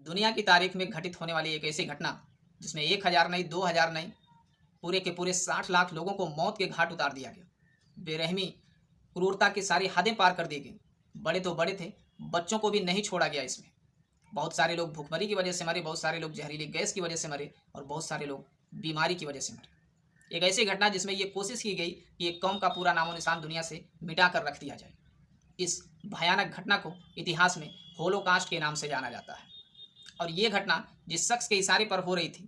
दुनिया की तारीख में घटित होने वाली एक ऐसी घटना जिसमें 1000 नहीं, 2000 नहीं, पूरे के पूरे 60 लाख लोगों को मौत के घाट उतार दिया गया। बेरहमी, क्रूरता की सारी हदें पार कर दी गई। बड़े तो बड़े थे, बच्चों को भी नहीं छोड़ा गया इसमें। बहुत सारे लोग भूखमरी की वजह से मरे, बहुत सारे लोग जहरीली गैस की वजह से मरे और बहुत सारे लोग बीमारी की वजह से मरे। एक ऐसी घटना जिसमें ये कोशिश की गई कि एक कौम का पूरा नामो निशान दुनिया से मिटा कर रख दिया जाए। इस भयानक घटना को इतिहास में होलोकास्ट के नाम से जाना जाता है। और ये घटना जिस शख्स के इशारे पर हो रही थी,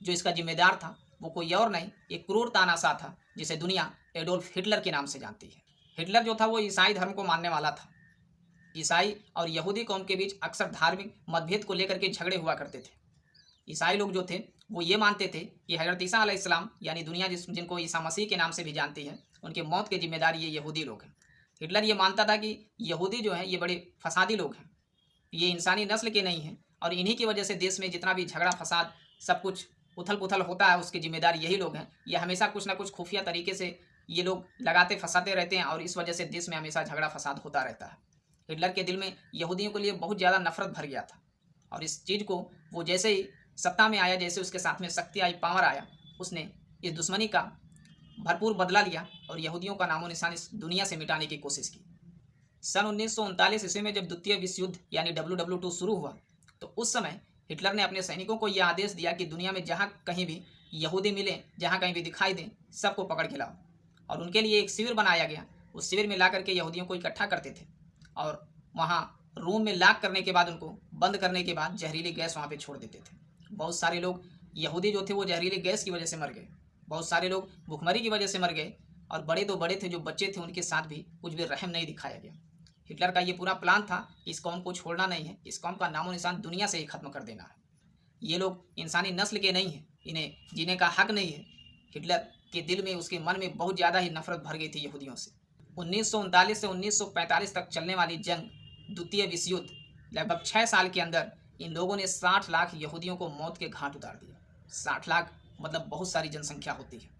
जो इसका जिम्मेदार था, वो कोई और नहीं, एक क्रूर तानाशाह था जिसे दुनिया एडोल्फ हिटलर के नाम से जानती है। हिटलर जो था वो ईसाई धर्म को मानने वाला था। ईसाई और यहूदी कौम के बीच अक्सर धार्मिक मतभेद को लेकर के झगड़े हुआ करते थे। ईसाई लोग जो थे वो ये मानते थे कि हज़रत ईसा अलैहिस्सलाम यानी दुनिया जिनको ईसा मसीह के नाम से भी जानती है, उनके मौत के जिम्मेदार ये यहूदी लोग हैं। हिटलर ये मानता था कि यहूदी जो हैं ये बड़े फसादी लोग हैं, ये इंसानी नस्ल के नहीं हैं और इन्हीं की वजह से देश में जितना भी झगड़ा फसाद सब कुछ उथल पुथल होता है उसके जिम्मेदार यही लोग हैं। ये हमेशा कुछ ना कुछ खुफिया तरीके से ये लोग लगाते फंसाते रहते हैं और इस वजह से देश में हमेशा झगड़ा फसाद होता रहता है। हिटलर के दिल में यहूदियों के लिए बहुत ज़्यादा नफरत भर गया था और इस चीज़ को वो जैसे ही सत्ता में आया, जैसे उसके साथ में शक्ति आई, पावर आया, उसने इस दुश्मनी का भरपूर बदला लिया और यहूदियों का नामो निशान इस दुनिया से मिटाने की कोशिश की। सन 1939 ईस्वी में जब द्वितीय विश्व युद्ध यानी WW2 शुरू हुआ तो उस समय हिटलर ने अपने सैनिकों को यह आदेश दिया कि दुनिया में जहाँ कहीं भी यहूदी मिले, जहाँ कहीं भी दिखाई दें, सबको पकड़ के लाओ। और उनके लिए एक शिविर बनाया गया। उस शिविर में ला करके यहूदियों को इकट्ठा करते थे और वहाँ रूम में लॉक करने के बाद, उनको बंद करने के बाद जहरीली गैस वहाँ पे छोड़ देते थे। बहुत सारे लोग यहूदी जो थे वो जहरीली गैस की वजह से मर गए, बहुत सारे लोग भुखमरी की वजह से मर गए और बड़े तो बड़े थे, जो बच्चे थे उनके साथ भी कुछ भी रहम नहीं दिखाया गया। हिटलर का ये पूरा प्लान था कि इस कौम को छोड़ना नहीं है, इस कौम का नामो निशान दुनिया से ही खत्म कर देना है। ये लोग इंसानी नस्ल के नहीं हैं, इन्हें जीने का हक नहीं है। हिटलर के दिल में, उसके मन में बहुत ज़्यादा ही नफरत भर गई थी यहूदियों से। 1939 से 1945 तक चलने वाली जंग, द्वितीय विश्व युद्ध, लगभग 6 साल के अंदर इन लोगों ने 60 लाख यहूदियों को मौत के घाट उतार दिया। 60 लाख मतलब बहुत सारी जनसंख्या होती है।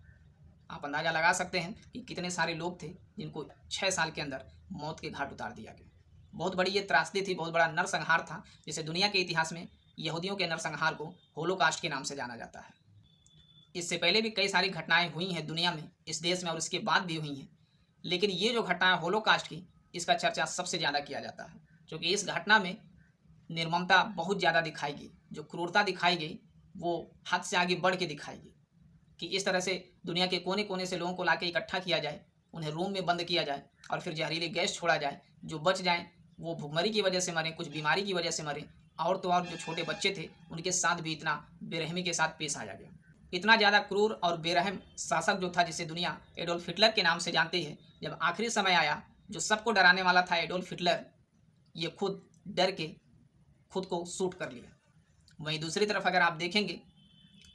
आप अंदाज़ा लगा सकते हैं कि कितने सारे लोग थे जिनको 6 साल के अंदर मौत के घाट उतार दिया गया। बहुत बड़ी ये त्रासदी थी, बहुत बड़ा नरसंहार था, जिसे दुनिया के इतिहास में यहूदियों के नरसंहार को होलोकास्ट के नाम से जाना जाता है। इससे पहले भी कई सारी घटनाएं हुई हैं दुनिया में, इस देश में, और इसके बाद भी हुई हैं, लेकिन ये जो घटना है होलोकास्ट की, इसका चर्चा सबसे ज़्यादा किया जाता है क्योंकि इस घटना में निर्ममता बहुत ज़्यादा दिखाई गई। जो क्रूरता दिखाई गई वो हद से आगे बढ़ के दिखाई गई कि इस तरह से दुनिया के कोने कोने से लोगों को लाके इकट्ठा किया जाए, उन्हें रूम में बंद किया जाए और फिर जहरीली गैस छोड़ा जाए। जो बच जाएं वो भुखमरी की वजह से मरें, कुछ बीमारी की वजह से मरें, और तो और जो छोटे बच्चे थे उनके साथ भी इतना बेरहमी के साथ पेश आया गया। इतना ज़्यादा क्रूर और बेरहम शासक जो था, जिसे दुनिया एडोल्फ हिटलर के नाम से जानती है, जब आखिरी समय आया, जो सबको डराने वाला था एडोल्फ हिटलर, ये खुद डर के खुद को शूट कर लिया। वहीं दूसरी तरफ अगर आप देखेंगे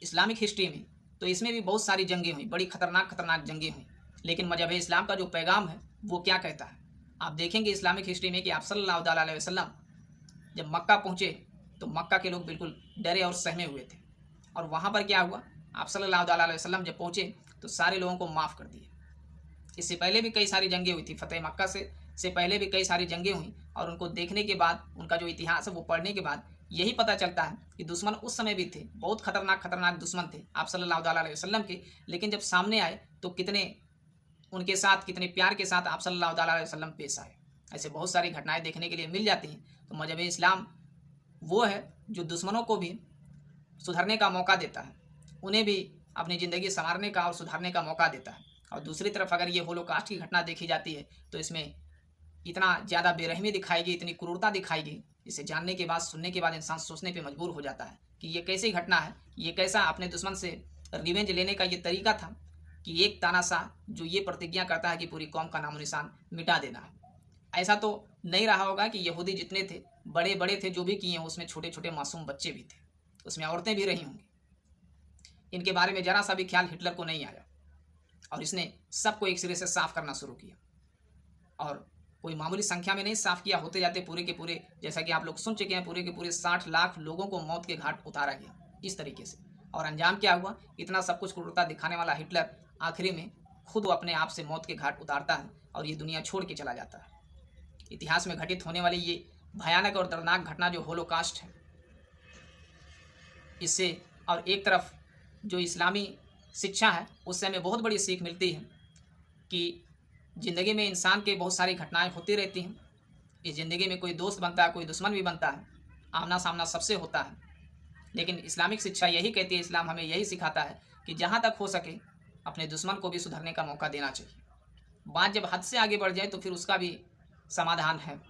इस्लामिक हिस्ट्री में, तो इसमें भी बहुत सारी जंगें हुई, बड़ी खतरनाक जंगें हुई, लेकिन मजहब इस्लाम का जो पैगाम है वो क्या कहता है। आप देखेंगे इस्लामिक हिस्ट्री में कि आप सल्लल्लाहु अलैहि वसल्लम जब मक्का पहुँचे तो मक्का के लोग बिल्कुल डरे और सहमे हुए थे, और वहाँ पर क्या हुआ, आप सल्लल्लाहु अलैहि वसल्लम जब पहुँचे तो सारे लोगों को माफ़ कर दिए। इससे पहले भी कई सारी जंगें हुई थी, फतेह मक्का से पहले भी कई सारी जंगें हुई, और उनको देखने के बाद, उनका जो इतिहास है वो पढ़ने के बाद यही पता चलता है कि दुश्मन उस समय भी थे, बहुत खतरनाक दुश्मन थे आप सल्लल्लाहु अलैहि वसल्लम के, लेकिन जब सामने आए तो कितने उनके साथ, कितने प्यार के साथ आप सल्लल्लाहु अलैहि वसल्लम पेश आए। ऐसे बहुत सारी घटनाएं देखने के लिए मिल जाती हैं। तो मजहब इस्लाम वो है जो दुश्मनों को भी सुधरने का मौका देता है, उन्हें भी अपनी ज़िंदगी संवारने का और सुधारने का मौका देता है। और दूसरी तरफ अगर ये होलोकास्ट की घटना देखी जाती है तो इसमें इतना ज़्यादा बेरहमी दिखाई गई, इतनी क्रूरता दिखाई गई, इसे जानने के बाद, सुनने के बाद इंसान सोचने पे मजबूर हो जाता है कि ये कैसी घटना है, ये कैसा अपने दुश्मन से रिवेंज लेने का ये तरीका था कि एक तानाशाह जो ये प्रतिज्ञा करता है कि पूरी कौम का नामो निशान मिटा देना है। ऐसा तो नहीं रहा होगा कि यहूदी जितने थे, बड़े बड़े थे, जो भी किए हैं, उसमें छोटे छोटे मासूम बच्चे भी थे, उसमें औरतें भी रही होंगी। इनके बारे में ज़रा सा भी ख्याल हिटलर को नहीं आया और इसने सबको एक सिरे से साफ करना शुरू किया, और कोई मामूली संख्या में नहीं साफ किया, होते जाते पूरे के पूरे, जैसा कि आप लोग सुन चुके हैं, पूरे के पूरे 60 लाख लोगों को मौत के घाट उतारा गया इस तरीके से। और अंजाम क्या हुआ, इतना सब कुछ क्रूरता दिखाने वाला हिटलर आखिरी में खुद अपने आप से मौत के घाट उतारता है और ये दुनिया छोड़ के चला जाता है। इतिहास में घटित होने वाली ये भयानक और दर्दनाक घटना जो होलोकास्ट है, इससे और एक तरफ जो इस्लामी शिक्षा है उससे हमें बहुत बड़ी सीख मिलती है कि ज़िंदगी में इंसान के बहुत सारी घटनाएं होती रहती हैं। इस ज़िंदगी में कोई दोस्त बनता है, कोई दुश्मन भी बनता है, आमना सामना सबसे होता है। लेकिन इस्लामिक शिक्षा यही कहती है, इस्लाम हमें यही सिखाता है कि जहाँ तक हो सके अपने दुश्मन को भी सुधरने का मौका देना चाहिए। बात जब हद से आगे बढ़ जाए तो फिर उसका भी समाधान है।